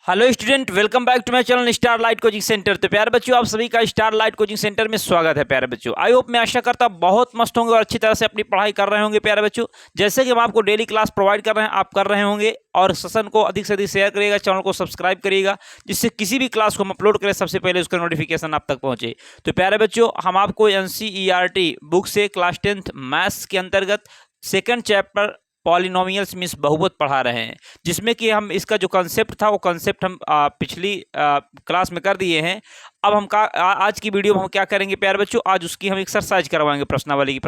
Hello student, welcome back to my channel star light coaching centre. तो प्यारे बच्चों, आप सभी का स्टार लाइट कोचिंग सेंटर में स्वागत है। प्यारे बच्चों, आई होप, मैं आशा करता बहुत मस्त होंगे और अच्छी तरह से अपनी पढ़ाई कर रहे होंगे। प्यारे बच्चों, जैसे कि हम आपको डेली क्लास प्रोवाइड कर रहे हैं, आप कर रहे होंगे। और सेशन को अधिक से अधिक शेयर करिएगा, चैनल को सब्सक्राइब करिएगा, जिससे किसी भी क्लास को हम अपलोड करें सबसे पहले उसका नोटिफिकेशन आप तक पहुंचे। तो प्यारे बच्चों, हम आपको NCERT बुक से क्लास 10th मैथ्स के अंतर्गत सेकंड चैप्टर पॉलिनोमियल्स मींस बहुपद पढ़ा रहे हैं, जिसमें कि हम इसका जो कंसेप्ट था वो कंसेप्ट हम पिछली क्लास में कर दिए हैं। अब हम आज की वीडियो में हम क्या करेंगे प्यारे बच्चों, आज उसकी हम एक्सरसाइज करवाएंगे प्रश्नावली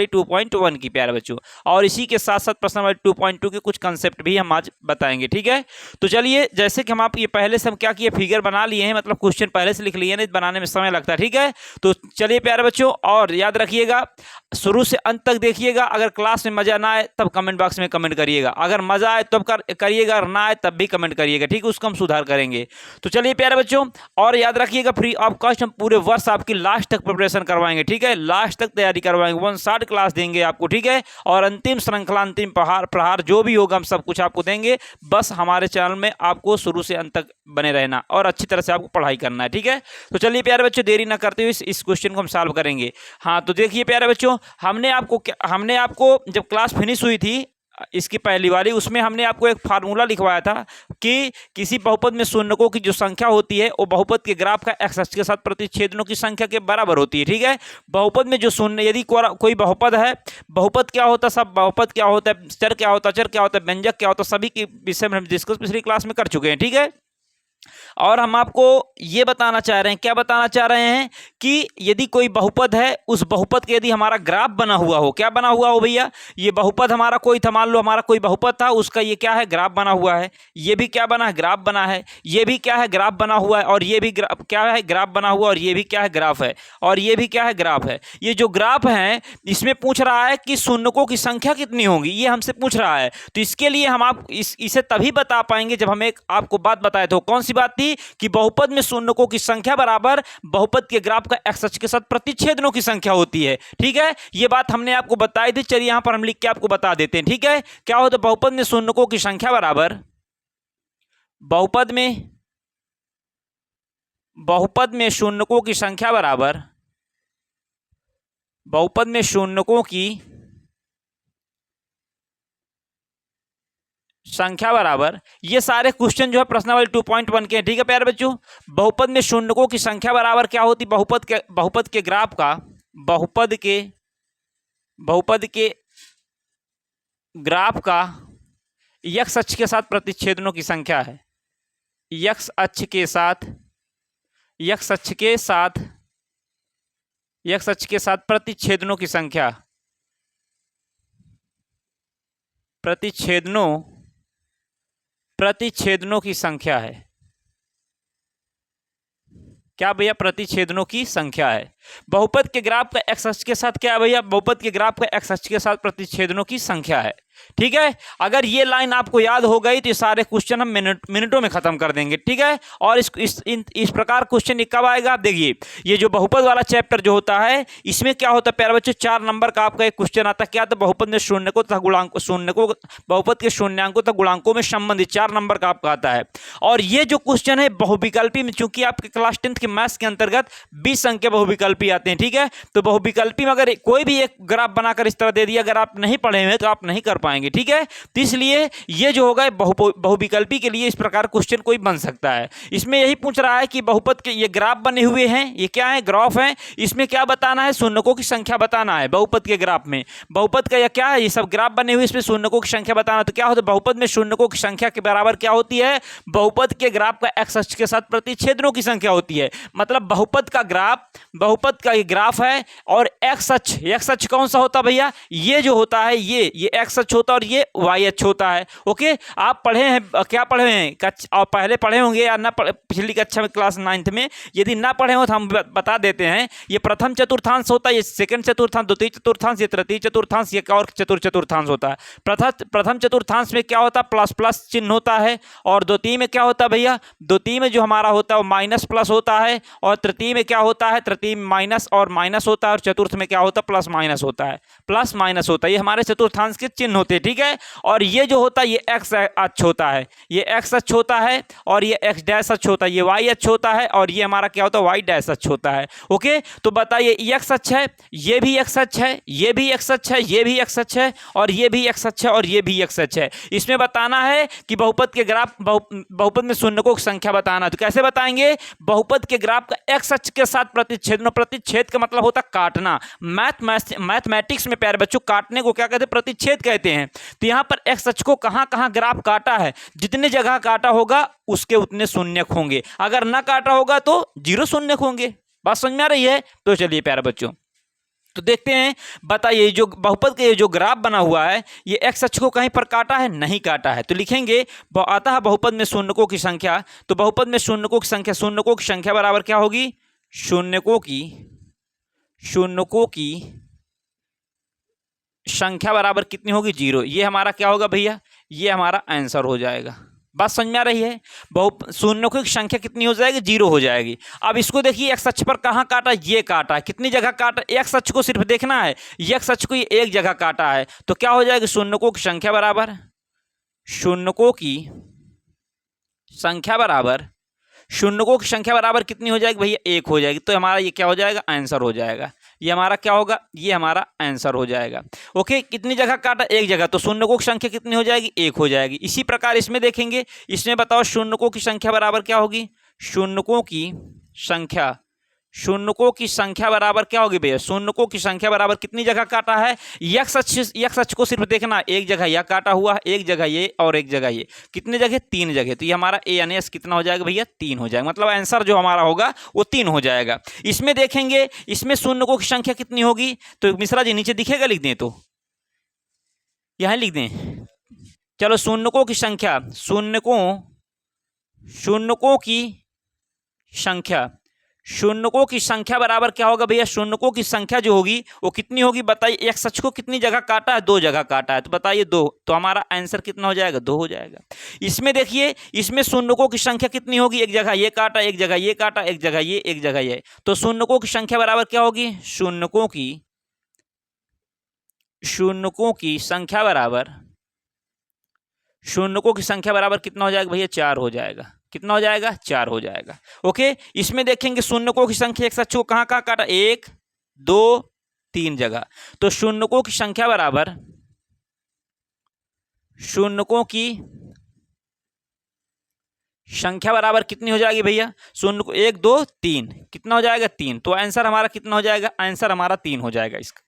2.1 की प्यारे बच्चों। और इसी के साथ साथ प्रश्नावली 2.2 के कुछ कंसेप्ट भी हम आज बताएंगे। ठीक है, तो चलिए, जैसे कि हम आप ये पहले से हम क्या किए, फिगर बना लिए हैं, मतलब क्वेश्चन पहले से लिख लिए हैं, बनाने में समय लगता है। ठीक है, तो चलिए प्यारे बच्चों, और याद रखिएगा, शुरू से अंत तक देखिएगा। अगर क्लास में मजा ना आए तब कमेंट बॉक्स में कमेंट करिएगा, अगर मजा आए तब करिएगा, और ना आए तब भी कमेंट करिएगा। ठीक है, उसको हम सुधार करेंगे। तो चलिए प्यारे बच्चों, और याद रखिएगा, फ्री ऑफ कॉस्ट हम पूरे वर्ष आपकी लास्ट तक प्रिपरेशन करवाएंगे। ठीक है, लास्ट तक तैयारी करवाएंगे, 1 शॉर्ट क्लास देंगे आपको। ठीक है, और अंतिम श्रृंखला, अंतिम प्रहार जो भी होगा हम सब कुछ आपको देंगे। बस हमारे चैनल में आपको शुरू से अंत तक बने रहना और अच्छी तरह से आपको पढ़ाई करना है। ठीक है, तो चलिए प्यारे बच्चों, देरी ना करते हुए इस क्वेश्चन को हम सॉल्व करेंगे। हाँ, तो देखिए प्यारे बच्चों, हमने आपको जब क्लास फिनिश हुई थी इसकी पहली वाली, उसमें हमने आपको एक फार्मूला लिखवाया था कि किसी बहुपद में शून्यकों की जो संख्या होती है वो बहुपद के ग्राफ का एक्स अक्ष के साथ प्रतिच्छेदनों की संख्या के बराबर होती है। ठीक है, बहुपद में जो शून्य, यदि कोई बहुपद है, बहुपद क्या होता है, सब बहुपद क्या होता है, चर क्या होता है, चर क्या होता है, व्यंजक क्या होता है, सभी के विषय में हम डिस्कस पिछली क्लास में कर चुके हैं। ठीक है, और हम आपको ये बताना चाह रहे हैं, क्या बताना चाह रहे हैं कि यदि कोई बहुपद है, उस बहुपद के यदि हमारा ग्राफ बना हुआ हो, क्या बना हुआ हो भैया, ये बहुपद हमारा कोई था, मान लो हमारा कोई बहुपद था, उसका ये क्या है, ग्राफ बना हुआ है। ये भी क्या बना है, ग्राफ बना है। ये भी क्या है, ग्राफ बना हुआ है। और ये भी क्या है, ग्राफ बना हुआ, और ये भी क्या है, ग्राफ है। और ये भी क्या है, ग्राफ है। ये जो ग्राफ है, इसमें पूछ रहा है कि शून्यकों की संख्या कितनी होगी, ये हमसे पूछ रहा है। तो इसके लिए हम इसे तभी बता पाएंगे जब हम एक आपको बात बताए थे। कौन सी बात थी कि बहुपद में शून्यकों की संख्या बराबर बहुपद के ग्राफ का एक्स अक्ष के साथ प्रतिच्छेदनों की संख्या होती है। ठीक है, यह बात हमने आपको बताई थी। चलिए यहां पर हम लिख के आपको बता देते हैं। ठीक है, क्या होता है, बहुपद में शून्यकों की संख्या बराबर बहुपद में शून्यकों की संख्या बराबर बहुपद में शून्यकों की संख्या बराबर, ये सारे क्वेश्चन जो है प्रश्नावली 2.1 के हैं। ठीक है प्यारे बच्चों, बहुपद में शून्यकों की संख्या बराबर क्या होती, बहुपद के ग्राफ का, बहुपद के ग्राफ का एक्स अक्ष के साथ प्रतिच्छेदनों की संख्या है। एक्स अक्ष के साथ प्रतिच्छेदनों की संख्या, प्रतिच्छेदनों की संख्या है। क्या भैया, प्रतिच्छेदनों की संख्या है। बहुपद के ग्राफ का एक्स अक्ष के साथ क्या है भैया, बहुपद के ग्राफ का एक्स अक्ष के साथ प्रतिच्छेदनों की संख्या है। ठीक है, अगर ये लाइन आपको याद हो गई तो ये सारे क्वेश्चन हम मिनटों में खत्म कर देंगे। ठीक है, और इस प्रकार क्वेश्चन कब आएगा, आप देखिए, ये जो बहुपद वाला चैप्टर जो होता है, इसमें क्या होता है प्यारे बच्चों, 4 नंबर का आपका एक क्वेश्चन आता है। क्या आता है, बहुपद में शून्यकों तथा गुणांकों, बहुपद के शून्यांकों तथा गुणांकों में संबंधित 4 नंबर का आपका आता है। और ये जो क्वेश्चन है बहुविकल्पी में, चूंकि आपके क्लास 10th के मैथ्स के अंतर्गत 20 अंक के बहुविकल्पी आते हैं। ठीक है, तो बहुविकल्पी में अगर कोई भी एक ग्राफ बनाकर इस तरह दे दिया, अगर आप नहीं पढ़े हुए तो आप नहीं कर पाएंगे। ठीक है, तो इसलिए ये जो होगा बहुविकल्पी के लिए इस प्रकार क्वेश्चन कोई बन सकता है। इसमें यही पूछ रहा है कि बहुपद के ये ग्राफ बने हुए हैं, ये क्या है, ग्राफ है। इसमें क्या बताना है, शून्यकों की संख्या बताना है। बहुपद के ग्राफ में, बहुपद का यह क्या है, ये सब ग्राफ बने हुए, इसमें शून्यकों की संख्या बताना। तो क्या होता है, बहुपद में शून्यकों की संख्या के बराबर क्या होती है, बहुपद के ग्राफ का एक्स अक्ष के साथ प्रतिच्छेदनों की संख्या होती है। मतलब बहुपद का ये ग्राफ है, और एक्स अक्ष कौन सा होता है भैया, ये जो होता है, ये एक्स अक्ष होता है, और ये वाई अक्ष होता है। ओके, आप पढ़े हैं, क्या पढ़े हैं, और पहले पढ़े होंगे या ना, पिछली कक्षा में क्लास 9th में, यदि ना पढ़े हो तो हम बता देते हैं। ये प्रथम चतुर्थांश होता है, ये सेकंड चतुर्थांश, द्वितीय चतुर्थांश, ये तृतीय चतुर्थांश, ये और चतुर्थांश होता है। प्रथम चतुर्थांश में क्या होता है, प्लस प्लस चिन्ह होता है। और द्वितीय में क्या होता है भैया, द्वितीय में जो हमारा होता है वो माइनस प्लस होता है। और तृतीय में क्या होता है, तृतीय में माइनस और माइनस होता है और चतुर्थ में क्या होता है, प्लस माइनस होता है, प्लस माइनस होता है। ये हमारे चतुर्थांश के चिन्ह होते हैं, ठीक है। और ये जो होता है ये एक्स अक्ष होता है, ये एक्स अक्ष होता है, और ये एक्स डैश अक्ष होता है, ये वाई अक्ष होता है, और ये हमारा क्या होता है, वाई डैश अक्ष होता है। ओके, तो बताइए एक्स अक्ष है, ये भी एक्स अक्ष है, ये भी एक्स अक्ष है, ये भी एक्स अक्ष है, और ये भी एक्स अक्ष है, और ये भी एक्स अक्ष है। इसमें बताना है कि बहुपद के ग्राफ, बहुपद में शून्यकों की संख्या बताना। तो कैसे बताएंगे, बहुपद के ग्राफ का एक्स अक्ष के साथ प्रतिच्छेदन, प्रतिच्छेद का मतलब होता है काटना। मैथमेटिक्स में प्यारे बच्चों काटने को क्या कहते हैं, प्रतिच्छेद कहते हैं। तो यहां पर एक्स अक्ष को कहां कहां ग्राफ काटा है, जितने जगह काटा होगा उसके उतने शून्यक होंगे, अगर ना काटा होगा तो 0 शून्यक होंगे। बात समझ में आ रही है। तो चलिए प्यारे बच्चों, तो देखते हैं, बताइए जो बहुपद के जो ग्राफ बना हुआ है ये एक्स अक्ष को कहीं पर काटा है, नहीं काटा है। तो लिखेंगे आता है बहुपद में शून्यकों की संख्या, तो बहुपद में शून्यकों की संख्या, शून्यकों की संख्या बराबर क्या होगी, शून्यकों की संख्या बराबर कितनी होगी, 0। ये हमारा क्या होगा भैया, ये हमारा आंसर हो जाएगा। बात समझ में आ रही है। शून्यकों की संख्या कितनी हो जाएगी, 0 हो जाएगी। अब इसको देखिए एक्स अक्ष पर कहाँ काटा, ये काटा है, कितनी जगह काटा, एक्स अक्ष को सिर्फ देखना है, एक्स अक्ष को ये एक जगह काटा है, तो क्या हो जाएगी, शून्यकों की संख्या बराबर, शून्यकों की संख्या बराबर, शून्यकों की संख्या बराबर कितनी हो जाएगी भैया, 1 हो जाएगी। तो हमारा ये क्या हो जाएगा, आंसर हो जाएगा। ये हमारा क्या होगा, ये हमारा आंसर हो जाएगा। ओके, कितनी जगह काटा, एक जगह, तो शून्यकों की संख्या कितनी हो जाएगी, 1 हो जाएगी। इसी प्रकार इसमें देखेंगे, इसमें बताओ शून्यकों की संख्या बराबर क्या होगी, शून्यकों की संख्या, शून्यकों की संख्या बराबर क्या होगी भैया, शून्यकों की संख्या बराबर कितनी जगह काटा है, एक्स अक्ष को सिर्फ देखना, एक जगह यह काटा हुआ है, एक जगह ये और एक जगह ये, कितने जगह, 3 जगह। तो ये हमारा ए यानी एस कितना हो जाएगा भैया, 3 हो जाएगा। मतलब आंसर जो हमारा होगा वो 3 हो जाएगा। इसमें देखेंगे, इसमें शून्यकों की संख्या कितनी होगी, तो मिश्रा जी नीचे दिखेगा, लिख दें, तो यहां लिख दें। चलो शून्यकों की संख्या, शून्यकों की संख्या, शून्यकों की संख्या बराबर क्या होगा भैया, शून्यकों की संख्या जो होगी वो कितनी होगी, बताइए। एक्स अक्ष को कितनी जगह काटा है, 2 जगह काटा है, तो बताइए 2, तो हमारा आंसर कितना हो जाएगा, 2 हो जाएगा। इसमें देखिए, इसमें शून्यकों की संख्या कितनी होगी, एक जगह ये काटा, एक जगह ये काटा, एक जगह ये, एक जगह ये, तो शून्यकों की संख्या बराबर क्या होगी, शून्यकों की संख्या बराबर, शून्यकों की संख्या बराबर कितना हो जाएगा भैया, 4 हो जाएगा। कितना हो जाएगा, 4 हो जाएगा। ओके, इसमें देखेंगे शून्यकों की संख्या एक्स अक्ष को कहाँ कहाँ काटा, 1 2 3 जगह, तो शून्यकों की संख्या बराबर, शून्यकों की संख्या बराबर कितनी हो जाएगी भैया, शून्य को 1 2 3, कितना हो जाएगा, 3। तो आंसर हमारा कितना हो जाएगा, आंसर हमारा 3 हो जाएगा इसका।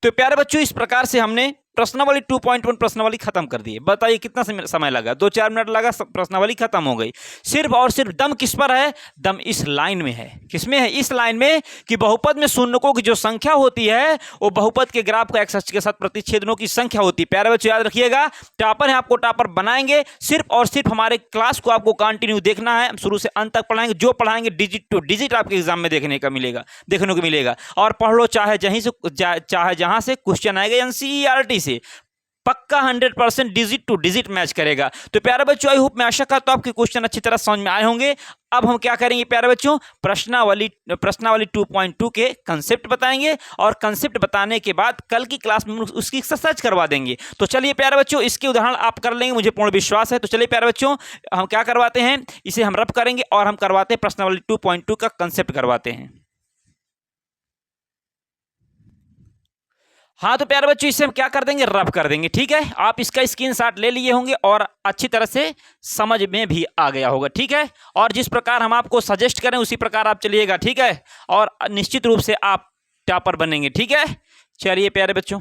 तो प्यारे बच्चों, इस प्रकार से हमने प्रश्नावली 2.1 प्रश्नावली खत्म कर दी। बताइए कितना समय लगा, 2-4 मिनट लगा, प्रश्नावली खत्म हो गई। सिर्फ और सिर्फ दम किस पर है, दम इस लाइन में है। किसमें है, इस लाइन में कि बहुपद में शून्यकों की जो संख्या होती है वो बहुपद के ग्राफ का एक्स अक्ष के साथ प्रतिच्छेदनों की संख्या होती है। प्यारे बच्चों याद रखिएगा, टॉपर है, आपको टॉपर बनाएंगे। सिर्फ और सिर्फ हमारे क्लास को आपको कंटिन्यू देखना है, शुरू से अंत तक पढ़ाएंगे। जो पढ़ाएंगे डिजिट टू डिजिट आपके एग्जाम में देखने को मिलेगा। और पढ़ लो, चाहे जहां से क्वेश्चन आएगा एनसीईआरटी से, पक्का 100% डिजिट टू डिजिट मैच करेगा। तो प्यारे बच्चों, आई होप, मैं आशा करता हूं आपके क्वेश्चन अच्छी तरह समझ में आए होंगे। अब हम क्या करेंगे प्यारे बच्चों, प्रश्नावली 2.2 के कंसेप्ट बताएंगे, और कंसेप्ट बताने के बाद कल की क्लास में उसकी एक्सरसाइज करवा देंगे। तो चलिए प्यारे बच्चों, इसके उदाहरण आप कर लेंगे, मुझे पूर्ण विश्वास है। तो चलिए प्यारे बच्चों, हम क्या करवाते हैं, इसे हम रफ करेंगे और हम करवाते हैं प्रश्नावली 2.2 का कंसेप्ट करवाते हैं। हाँ, तो प्यारे बच्चों, इसे हम क्या कर देंगे, रब कर देंगे। ठीक है, आप इसका स्क्रीनशॉट ले लिए होंगे और अच्छी तरह से समझ में भी आ गया होगा। ठीक है, और जिस प्रकार हम आपको सजेस्ट करें उसी प्रकार आप चलिएगा। ठीक है, और निश्चित रूप से आप टॉपर बनेंगे। ठीक है, चलिए प्यारे बच्चों,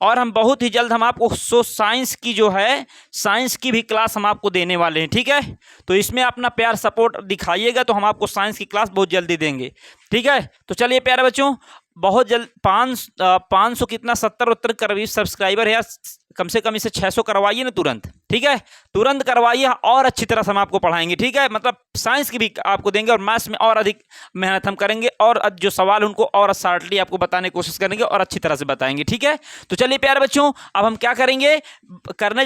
और हम बहुत ही जल्द हम आपको साइंस की जो है, साइंस की भी क्लास हम आपको देने वाले हैं। ठीक है, तो इसमें अपना प्यार सपोर्ट दिखाइएगा, तो हम आपको साइंस की क्लास बहुत जल्दी देंगे। ठीक है, तो चलिए प्यारे बच्चों, बहुत जल्द 500 कितना 70 करीब सब्सक्राइबर है, कम से कम इसे 600 करवाइए ना तुरंत, ठीक है, तुरंत करवाइए और अच्छी तरह से हम आपको पढ़ाएंगे, ठीक है। मतलब साइंस की भी आपको देंगे और मैथ्स में और अधिक मेहनत हम करेंगे और जो सवाल उनको और शार्टली आपको बताने की कोशिश करेंगे और अच्छी तरह से बताएंगे, ठीक है। तो चलिए प्यारे बच्चों, अब हम क्या करेंगे, करने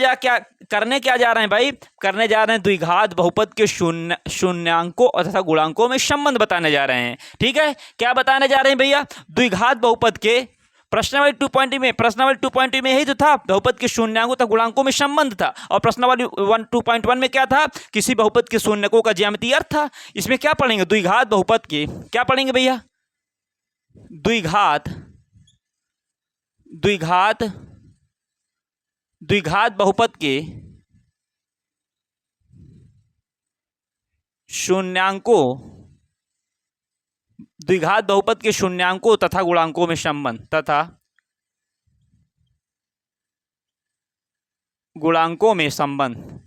क्या जा रहे हैं भाई, करने जा रहे हैं द्विघात बहुपद के शून्यांकों तथा गुणांकों में संबंध बताने जा रहे हैं, ठीक है। क्या बताने जा रहे हैं भैया, द्विघात बहुपद के प्रश्नावली 2.2 में, प्रश्नावली 2.2 में यही तो था, बहुपद के शून्यांकों तथा गुणांकों में संबंध था। और प्रश्नावली 2.1 में क्या था, किसी बहुपद के शून्यकों का ज्यामितीय अर्थ था। इसमें क्या पढ़ेंगे, द्विघात बहुपद के, क्या पढ़ेंगे भैया, द्विघात बहुपद के शून्यांकों, द्विघात बहुपद के शून्यांकों तथा गुणांकों में संबंध, तथा गुणांकों में संबंध,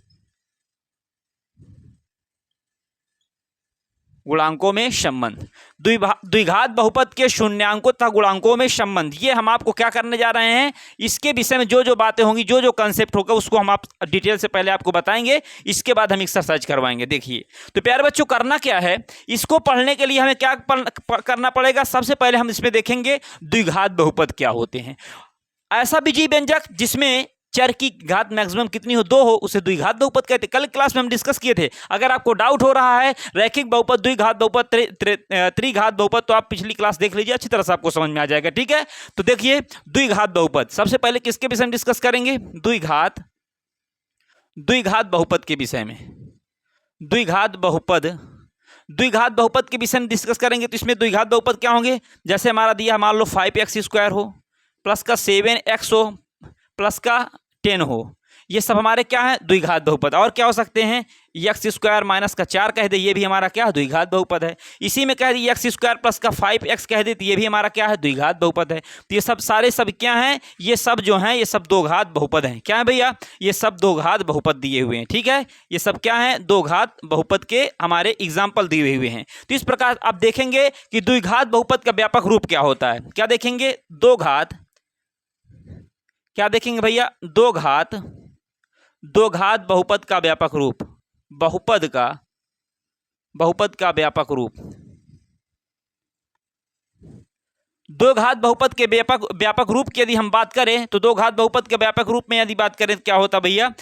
गुणांकों में संबंध, द्विघात बहुपद के शून्यांकों तथा गुणांकों में संबंध, ये हम आपको क्या करने जा रहे हैं, इसके विषय में जो जो बातें होंगी, जो जो कंसेप्ट होगा उसको हम आप डिटेल से पहले आपको बताएंगे, इसके बाद हम एक्सरसाइज करवाएंगे। देखिए तो प्यारे बच्चों, करना क्या है, इसको पढ़ने के लिए हमें क्या करना पड़ेगा, सबसे पहले हम इसमें देखेंगे द्विघात बहुपद क्या होते हैं। ऐसा बीजीय व्यंजक जिसमें चर की घात मैक्सिमम कितनी हो, 2 हो, उसे द्विघात बहुपद कहते हैं। कल क्लास में हम डिस्कस किए थे। अगर आपको डाउट हो रहा है रैखिक बहुपद, द्विघात बहुपद, त्रिघात बहुपद, तो आप पिछली क्लास देख लीजिए, अच्छी तरह से आपको समझ में आ जाएगा, ठीक है। तो देखिए द्विघात बहुपद, सबसे पहले किसके विषय में डिस्कस करेंगे, द्विघात बहुपद के विषय में, द्विघात बहुपद के विषय में डिस्कस करेंगे। तो इसमें द्विघात बहुपद क्या होंगे, जैसे हमारा दिया, मान लो 5x² हो, प्लस का 7x हो, प्लस का 10 हो, ये सब हमारे क्या है, द्विघात बहुपद। और क्या हो सकते हैं, x² माइनस का 4 कह दे, ये भी हमारा क्या है, द्विघात बहुपद है। इसी में कह दी x² प्लस का 5x कह दे, तो ये भी हमारा क्या है, द्विघात बहुपद है। तो ये सब सारे सब क्या हैं, ये सब जो हैं, ये सब दो घात बहुपद हैं। क्या है भैया, ये सब दो घात बहुपद दिए हुए हैं, ठीक है। ये सब क्या है, दो घात बहुपद के हमारे एग्जाम्पल दिए हुए हैं। तो इस प्रकार आप देखेंगे कि द्विघात बहुपद का व्यापक रूप क्या होता है। क्या देखेंगे, दो घात, क्या देखेंगे भैया, दो घात बहुपद का व्यापक रूप, बहुपद का व्यापक रूप, दो घात बहुपद के व्यापक रूप की यदि हम बात करें, तो दो घात बहुपद के व्यापक रूप में यदि बात करें तो क्या होता भैया,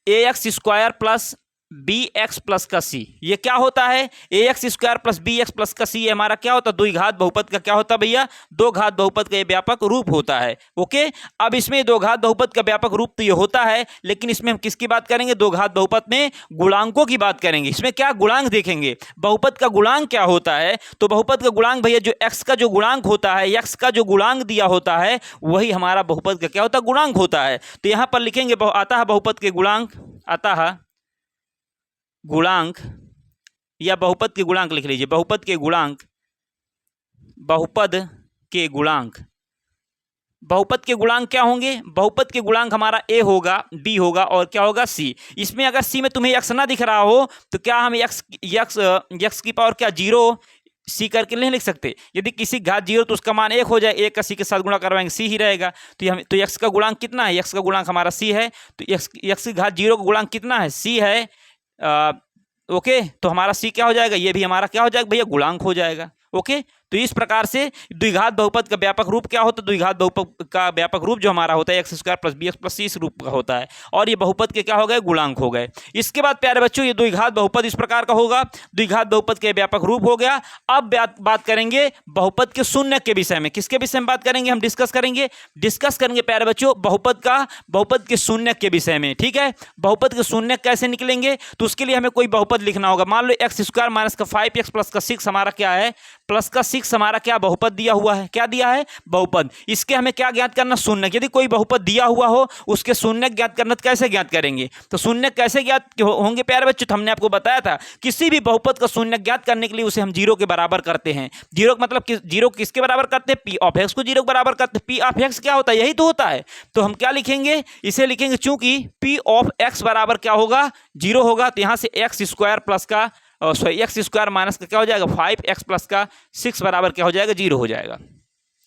ax² प्लस bx प्लस का c, ये क्या होता है, ax² प्लस bx प्लस का c, ये हमारा क्या होता है, द्विघात बहुपद का क्या होता है भैया, दो घात बहुपद का ये व्यापक रूप होता है। ओके, अब इसमें दो घात बहुपद का व्यापक रूप तो ये होता है, लेकिन इसमें हम किसकी बात करेंगे, दो घात बहुपद में गुणांकों की बात करेंगे। इसमें क्या गुणांक देखेंगे, बहुपद का गुणांक क्या होता है, तो बहुपद का गुणांक भैया जो x का जो गुणांक होता है, x का जो गुणांक दिया होता है, वही हमारा बहुपद का क्या होता है, गुणांक होता है। तो यहां पर लिखेंगे, आता है बहुपद के गुणांक, आता है गुणांक, या बहुपद के गुणांक लिख लीजिए, बहुपद के गुणांक, बहुपद के गुणांक, बहुपद के गुणांक क्या होंगे, बहुपद के गुणांक हमारा a होगा, b होगा और क्या होगा, c। इसमें अगर c में तुम्हें x ना दिख रहा हो तो क्या हम x की पावर क्या 0 c करके नहीं लिख सकते। यदि किसी घात 0 तो उसका मान 1 हो जाए, 1 का c के साथ गुणा करवाएंगे c ही रहेगा। तो x का गुणांक कितना है, x का गुणांक हमारा c है, तो x की घात 0 का गुणांक कितना है, c है। ओके, तो हमारा c क्या हो जाएगा, ये भी हमारा क्या हो जाएगा भैया, गुणांक हो जाएगा। ओके, तो इस प्रकार से द्विघात बहुपद का व्यापक रूप क्या होता है, द्विघात बहुपद का व्यापक रूप जो हमारा होता है x² plus bx plus c इस रूप का होता है, और ये बहुपद के क्या हो गए, गुणांक हो गए। इसके बाद प्यारे बच्चों, ये द्विघात बहुपद इस प्रकार का होगा, द्विघात बहुपद के व्यापक रूप हो गया। अब बात करेंगे बहुपद के शून्य के विषय में। किसके विषय में बात करेंगे, हम डिस्कस करेंगे प्यारे बच्चों बहुपद के शून्य के विषय में, ठीक है। बहुपद के शून्य कैसे निकलेंगे, तो उसके लिए हमें कोई बहुपद लिखना होगा। मान लो x² माइनस का 5x प्लस का 6 हमारा क्या है, प्लस का 6 हमारा क्या बहुपद दिया हुआ है, क्या दिया है, बहुपद। इसके हमें क्या ज्ञात करना, शून्य। यदि कोई बहुपद दिया हुआ हो उसके शून्य ज्ञात करना, तो कैसे ज्ञात करेंगे, तो शून्य कैसे ज्ञात होंगे प्यारे बच्चों, तो हमने आपको बताया था किसी भी बहुपद का शून्य ज्ञात करने के लिए उसे हम 0 के बराबर करते हैं। 0 मतलब 0 किसके बराबर करते हैं, p ऑफ x को 0 के बराबर करते हैं। p ऑफ x क्या होता है, यही तो होता है। तो हम क्या लिखेंगे, इसे लिखेंगे चूंकि p ऑफ x बराबर क्या होगा, 0 होगा, तो यहां से x² प्लस का x² माइनस का क्या हो जाएगा, 5x प्लस का 6 बराबर क्या हो जाएगा, 0 हो जाएगा।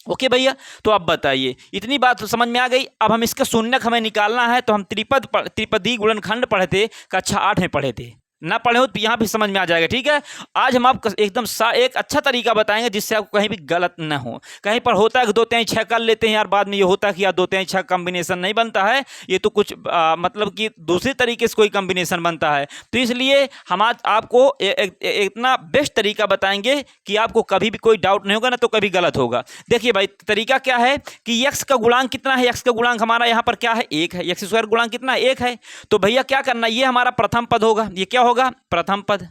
ओके भैया, तो अब बताइए, इतनी बात तो समझ में आ गई। अब हम इसका शून्यक हमें निकालना है, तो हम त्रिपदी गुणनखंड पढ़े थे, कक्षा 8 में पढ़े थे, ना पढ़े हो तो यहाँ भी समझ में आ जाएगा। ठीक है, आज हम आपको एकदम एक अच्छा तरीका बताएंगे जिससे आपको कहीं भी गलत ना हो। कहीं पर होता है कि 2 3 6 कर लेते हैं यार, बाद में ये होता है कि यार 2 3 6 कॉम्बिनेशन नहीं बनता है, ये तो कुछ मतलब कि दूसरे तरीके से कोई कॉम्बिनेशन बनता है। तो इसलिए हम आज आपको इतना बेस्ट तरीका बताएंगे कि आपको कभी भी कोई डाउट नहीं होगा, ना तो कभी गलत होगा। देखिए भाई, तरीका क्या है कि एक्स का गुणांक कितना है, एक्स का गुणांक हमारा यहाँ पर क्या है, 1 है। एक्स स्क्वायर गुणांक कितना है, 1 है। तो भैया क्या करना, ये हमारा प्रथम पद होगा, ये क्या होगा, प्रथम पद,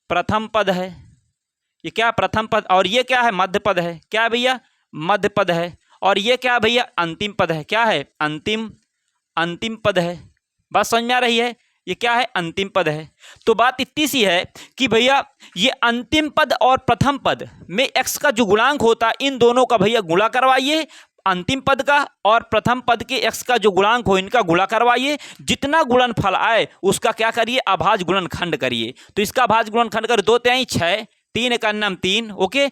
प्रथम पद है ये, क्या प्रथम पद, और ये क्या है, मध्य पद है, क्या है भैया, मध्य पद है। और ये क्या है भैया, अंतिम पद है, क्या है, अंतिम पद है। बात समझ में आ रही है, ये क्या है, अंतिम पद है। तो बात इतनी सी है कि भैया ये अंतिम पद और प्रथम पद में एक्स का जो गुणांक होता है, इन दोनों का भैया गुणा करवाइए, अंतिम पद का और प्रथम पद के एक्स का जो गुणांक हो, इनका गुणा करवाइए। जितना गुणनफल आए उसका क्या करिए, अभाज्य गुणनखंड करिए। तो इसका अभाज्य गुणनखंड कर 2 3 6, 3 1 9 3। ओके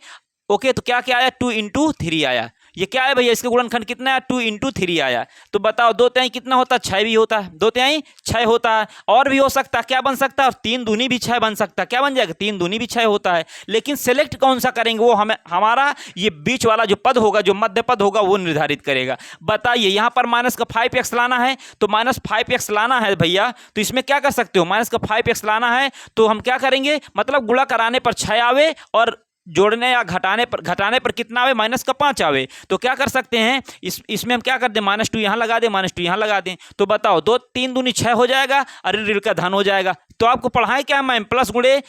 ओके, तो क्या क्या आया, 2 × 3 आया। ये क्या है भैया, इसका गुणनखंड कितना है, 2 × 3 आया। तो बताओ 2 3 कितना होता है, 6 भी होता है, 2 3 6 होता है। और भी हो सकता है, क्या बन सकता है, 3 दूनी भी 6 बन सकता है। क्या बन जाएगा, 3 दूनी भी 6 होता है। लेकिन सेलेक्ट कौन सा करेंगे, वो हमें हमारा ये बीच वाला जो पद होगा, जो मध्य पद होगा, वो निर्धारित करेगा। बताइए, यहाँ पर माइनस का 5x लाना है, तो माइनस 5x लाना है भैया, तो इसमें क्या कर सकते हो, माइनस का 5x लाना है तो हम क्या करेंगे, मतलब गुणा कराने पर 6 आवे और जोड़ने या घटाने पर कितना आवे, माइनस का 5 आवे। तो क्या कर सकते हैं, इसमें हम क्या कर दें, -2 यहाँ लगा दें, -2 यहाँ लगा दें। तो बताओ 2 3 दूनी 6 हो जाएगा, अरे ऋण का धन हो जाएगा। तो आपको पढ़ाएं क्या मैम, प्लस गुणे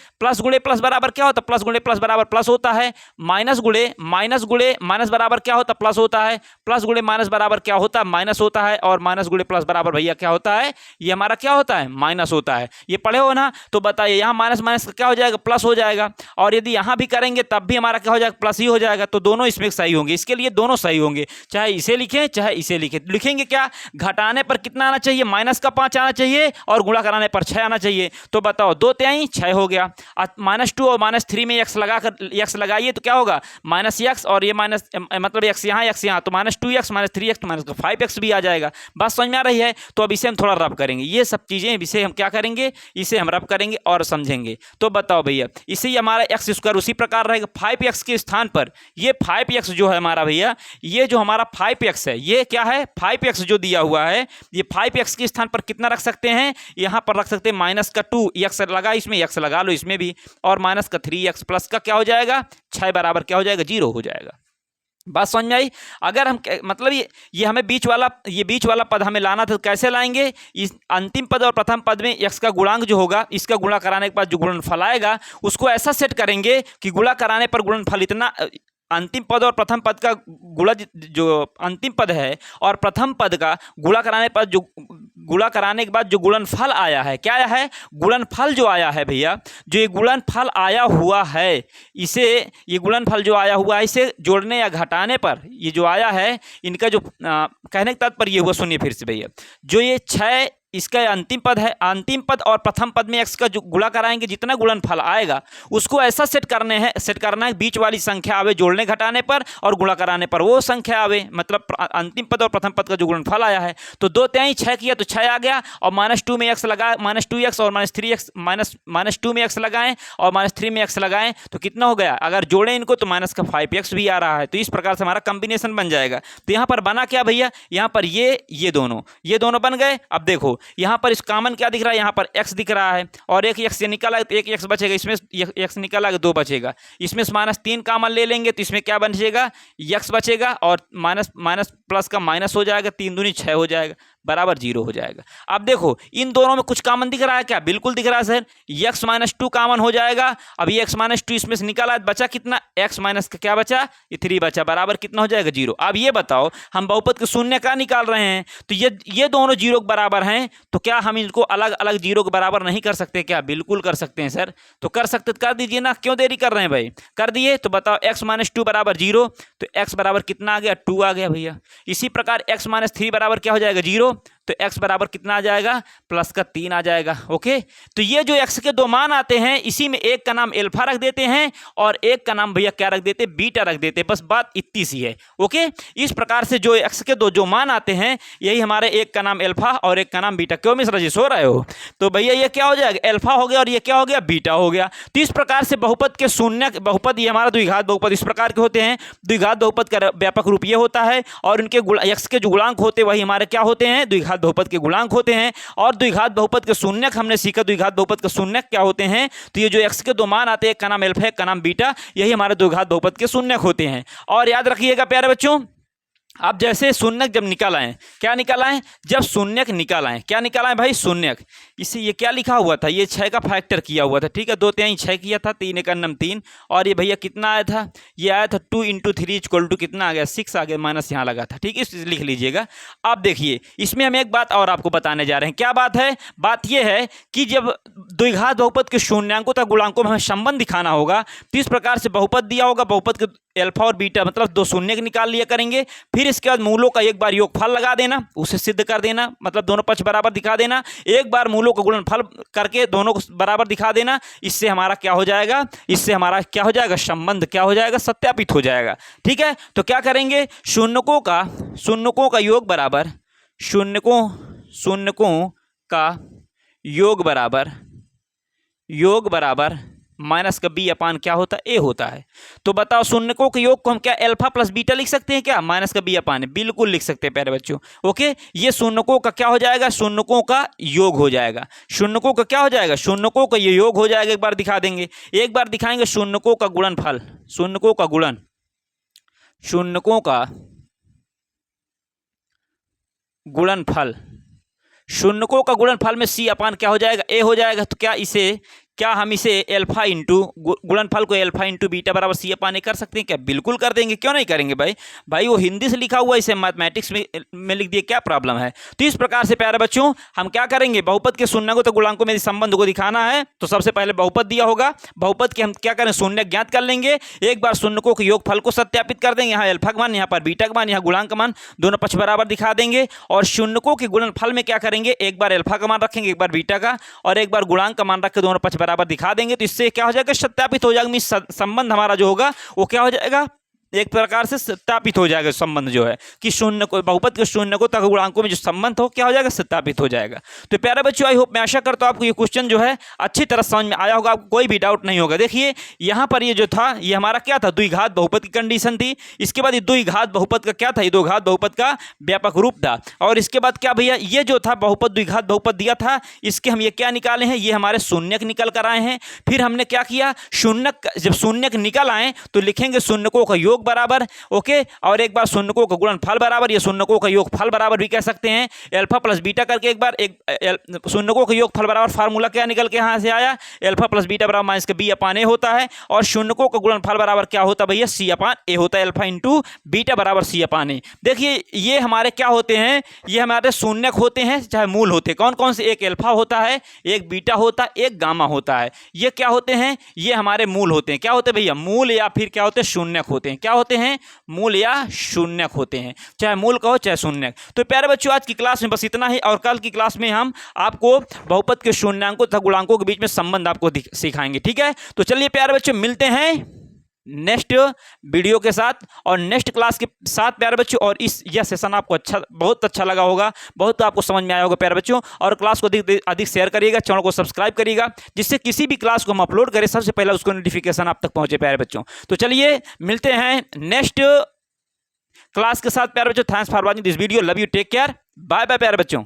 प्लस बराबर क्या होता है, प्लस गुणे प्लस बराबर प्लस होता है। माइनस गुणे माइनस बराबर क्या होता है, प्लस होता है। प्लस गुणे माइनस बराबर क्या होता है, माइनस होता है। और माइनस गुणे प्लस बराबर भैया क्या होता है, ये हमारा क्या होता है, माइनस होता है। ये पढ़े हो ना, तो बताइए यहाँ माइनस माइनस क्या हो जाएगा, प्लस हो जाएगा। और यदि यहाँ भी करेंगे तब भी हमारा क्या हो जाएगा, प्लस ही हो जाएगा। तो दोनों इसमें सही होंगे, इसके लिए दोनों सही होंगे, चाहे इसे लिखें चाहे इसे लिखें। लिखेंगे क्या, घटाने पर कितना आना चाहिए, -5 आना चाहिए, और गुणा कराने पर 6 आना चाहिए। तो बताओ 2 3 6 हो गया। -2 और -3 में x लगाइए तो क्या होगा, -x, और ये माइनस मतलब x यहाँ, तो -2x -3x तो -5x भी आ जाएगा। बात समझ में आ रही है। तो अब इसे हम थोड़ा रब करेंगे, ये सब चीज़ें इसे हम क्या करेंगे, इसे हम रब करेंगे और समझेंगे। तो बताओ भैया, इसे ही हमारा एक्स स्क्वायर उसी प्रकार रहेगा, 5x के स्थान पर ये 5x जो है हमारा भैया, ये जो हमारा 5x है, ये क्या है, 5x जो दिया हुआ है, ये 5x के स्थान पर कितना रख सकते हैं, यहाँ पर रख सकते हैं -2, x लगा, इसमें x लगा लो इसमें भी, और -3x प्लस का क्या हो जाएगा, 6 बराबर क्या हो जाएगा, 0 हो जाएगा। बात समझ में आई। अगर हम मतलब ये हमें बीच वाला पद हमें लाना था, तो कैसे लाएंगे, इस अंतिम पद और प्रथम पद में x का गुणांक जो होगा, इसका गुणा कराने के बाद जो गुणनफल आएगा उसको ऐसा सेट करेंगे कि गुणा कराने पर गुणनफल इतना, अंतिम पद और प्रथम पद का गुणा, जो अंतिम पद है और प्रथम पद का गुणा कराने पर जो गुणा कराने के बाद जो गुणनफल आया है, क्या आया है, गुणनफल जो आया है भैया, जो ये गुणनफल आया हुआ है, इसे ये गुणनफल जो आया हुआ है, इसे जोड़ने या घटाने पर ये जो आया है, इनका जो कहने का तात्पर्य ये हुआ, सुनिए फिर से भैया, जो ये 6 इसका अंतिम पद है, अंतिम पद और प्रथम पद में x का जो गुणा कराएंगे, जितना गुणनफल आएगा उसको ऐसा सेट करना है बीच वाली संख्या आवे जोड़ने घटाने पर, और गुणा कराने पर वो संख्या आवे, मतलब अंतिम पद और प्रथम पद का जो गुणनफल आया है। तो 2 3 6 किया तो 6 आ गया, और -2 में x लगाए, -2x और -3x, -2 में x लगाएं और -3 में x लगाएं तो कितना हो गया, अगर जोड़ें इनको तो -5x भी आ रहा है। तो इस प्रकार से हमारा कॉम्बिनेशन बन जाएगा। तो यहाँ पर बना क्या भैया, यहाँ पर ये दोनों बन गए। अब देखो यहाँ पर इस कॉमन क्या दिख रहा है, यहाँ पर x दिख रहा है, और एक x से निकला तो एक x बचेगा, इसमें x निकला 2 बचेगा, इसमें से -3 कॉमन ले लेंगे तो इसमें क्या बचेगा, x बचेगा, और माइनस प्लस का माइनस हो जाएगा, 3 दूनी 6 हो जाएगा, बराबर 0 हो जाएगा। अब देखो इन दोनों में कुछ कॉमन दिख रहा है क्या, बिल्कुल दिख रहा है सर, x -2 कॉमन हो जाएगा। अब ये x -2 इसमें से निकाला, बचा कितना, x माइनस का क्या बचा, ये 3 बचा, बराबर कितना हो जाएगा, 0। अब ये बताओ, हम बहुपद के शून्य का निकाल रहे हैं, तो ये दोनों 0 के बराबर हैं, तो क्या हम इनको अलग अलग 0 के बराबर नहीं कर सकते क्या, बिल्कुल कर सकते हैं सर। तो कर सकते तो कर दीजिए ना, क्यों देरी कर रहे हैं भाई, कर दिए। तो बताओ x -2 बराबर 0, तो x बराबर कितना आ गया, 2 आ गया भैया। इसी प्रकार x -3 बराबर क्या हो जाएगा, 0, तो तो x बराबर कितना आ जाएगा, प्लस का 3 आ जाएगा। ओके, तो ये जो x के दो मान आते हैं इसी में एक का नाम अल्फा रख देते हैं और एक का नाम भैया क्या रख देते हैं, बीटा रख देते हैं। बस बात इतनी सी है। ओके, इस प्रकार से जो x के दो जो मान आते हैं यही हमारे एक का नाम अल्फा और एक का नाम बीटा। क्यों मिश्रा जी सो रहे हो? तो भैया ये क्या हो जाएगा, अल्फा हो गया और ये क्या हो गया, बीटा हो गया। तो इस प्रकार से बहुपद के शून्य बहुपद ये हमारा द्विघात बहुपद इस प्रकार के होते हैं। द्विघात बहुपद का व्यापक रूप ये होता है और उनके x के जो गुणांक होते हैं वही हमारे क्या होते हैं, द्विघात बहुपद के गुणांक होते हैं। और द्विघात बहुपद के शून्यक हमने सीखा, द्विघात बहुपद के शून्यक क्या होते हैं। तो ये जो x के दो मान आते हैं एक का नाम अल्फा एक का नाम बीटा, यही हमारे द्विघात बहुपद के शून्यक होते हैं। और याद रखिएगा प्यारे बच्चों, अब जैसे शून्यक जब निकल आए, क्या निकल आए, जब शून्यक निकल आए, क्या निकल आए भाई, शून्यक। इसे ये क्या लिखा हुआ था, ये 6 का फैक्टर किया हुआ था। ठीक है, 2 3 6 किया था, 3 1 9 3 और ये भैया कितना आया था, ये आया था 2 × 3 = कितना आ गया, 6 आ गया, माइनस यहाँ लगा था। ठीक है, इसे लिख लीजिएगा। अब देखिए इसमें हम एक बात और आपको बताने जा रहे हैं। क्या बात है, बात यह है कि जब द्विघात बहुपद के शून्यांकों तथा गुणांकों में हमें संबंध दिखाना होगा तो इस प्रकार से बहुपद दिया होगा, बहुपद के अल्फा और बीटा मतलब दो शून्यक निकाल लिया करेंगे। फिर इसके बाद मूलों का एक बार योगफल लगा देना, उसे सिद्ध कर देना, मतलब दोनों पक्ष बराबर दिखा देना। एक बार मूलों का गुणनफल करके दोनों को बराबर दिखा देना। इससे हमारा क्या हो जाएगा, इससे हमारा क्या हो जाएगा, संबंध क्या हो जाएगा, सत्यापित हो जाएगा। ठीक है, तो क्या करेंगे, शून्यकों का योग बराबर शून्यकों का योग बराबर माइनस का बी अपान क्या होता है, ए होता है। तो बताओ शून्यकों के योग को हम क्या अल्फा प्लस बीटा लिख सकते हैं क्या, माइनस का बी अपान, बिल्कुल लिख सकते हैं प्यारे बच्चों। ओके, ये शून्यकों का क्या हो जाएगा, शून्यकों का योग हो जाएगा। शून्यकों का क्या हो जाएगा, शून्यकों का ये योग हो जाएगा। एक बार दिखा देंगे, एक बार दिखाएंगे शून्यकों का गुणनफल, शून्यकों का गुणनफल में सी अपान क्या हो जाएगा, ए हो जाएगा। तो क्या हम इसे अल्फा इंटू गुणनफल को अल्फा इंटू बीटा बराबर सी अपान ए कर सकते हैं क्या, बिल्कुल कर देंगे, क्यों नहीं करेंगे भाई वो हिंदी से लिखा हुआ, इसे मैथमेटिक्स में लिख दिए, क्या प्रॉब्लम है। तो इस प्रकार से प्यारे बच्चों हम क्या करेंगे, बहुपद के शून्यकों तो गुणांकों में संबंध को दिखाना है तो सबसे पहले बहुपद दिया होगा, बहुपद के हम क्या करें, शून्य ज्ञात कर लेंगे। एक बार शून्यकों के योगफल को सत्यापित कर देंगे, यहाँ अल्फा का मान, यहाँ पर बीटा का मान, यहाँ गुणांक का मान, दोनों पक्ष बराबर दिखा देंगे। और शून्यकों के गुणनफल में क्या करेंगे, एक बार अल्फा का मान रखेंगे, एक बार बीटा का और एक बार गुणांक का मान रख के दोनों पक्ष बराबर दिखा देंगे। तो इससे क्या हो जाएगा, सत्यापित हो जाएगा। संबंध हमारा जो होगा वो क्या हो जाएगा, एक प्रकार से सत्यापित हो जाएगा। संबंध जो है कि शून्य को बहुपद के शून्यकों तथा गुणांकों में जो संबंध हो क्या हो जाएगा, सत्यापित हो जाएगा। तो प्यारे बच्चों आई होप, मैं आशा करता हूं आपको ये क्वेश्चन जो है अच्छी तरह समझ में आया होगा, आपको कोई भी डाउट नहीं होगा। देखिए यहाँ पर ये जो था ये हमारा क्या था, द्विघात बहुपद की कंडीशन थी। इसके बाद ये द्विघात बहुपद का क्या था, ये द्विघात बहुपद का व्यापक रूप था। और इसके बाद क्या भैया, ये जो था बहुपद द्विघात बहुपद दिया था, इसके हम ये क्या निकाले हैं, ये हमारे शून्यक निकल कर आए हैं। फिर हमने क्या किया, जब शून्यक निकल आए तो लिखेंगे शून्यकों का योग बराबर, ओके, और एक बार शून्यकों का गुणनफल बराबर, ये शून्यकों का योगफल बराबर भी कह सकते हैं, अल्फा प्लस बीटा करके एक बार शून्यकों का योगफल बराबर फार्मूला क्या निकल के यहाँ से आया, अल्फा प्लस बीटा बराबर माइनस का बी अपान ए होता है। और शून्यकों का गुणनफल बराबर क्या होता है भैया, सी अपान ए होता है, अल्फा इंटू बीटा बराबर सी अपान ए। देखिए ये हमारे क्या होते हैं, ये हमारे शून्यक होते हैं चाहे मूल होते हैं। कौन कौन से, एक अल्फा होता है, एक बीटा होता है, एक गामा होता है। ये क्या होते हैं, ये हमारे मूल होते हैं। क्या होते हैं भैया, मूल या फिर क्या होते हैं, शून्यक होते हैं। क्या होते हैं, मूल या शून्यक होते हैं, चाहे मूल कहो चाहे शून्यक। तो प्यारे बच्चों आज की क्लास में बस इतना ही, और कल की क्लास में हम आपको बहुपद के शून्यांकों तथा गुणांकों के बीच में संबंध आपको सिखाएंगे। ठीक है, तो चलिए प्यारे बच्चों मिलते हैं नेक्स्ट वीडियो के साथ और नेक्स्ट क्लास के साथ प्यारे बच्चों। और यह सेशन आपको बहुत अच्छा लगा होगा, बहुत आपको समझ में आया होगा प्यारे बच्चों। और क्लास को अधिक शेयर करिएगा, चैनल को सब्सक्राइब करिएगा, जिससे किसी भी क्लास को हम अपलोड करें सबसे पहले उसको नोटिफिकेशन आप तक पहुंचे प्यारे बच्चों। तो चलिए मिलते हैं नेक्स्ट क्लास के साथ प्यारे बच्चों। Thanks for watching this video, love you, take care, bye bye प्यारे बच्चों।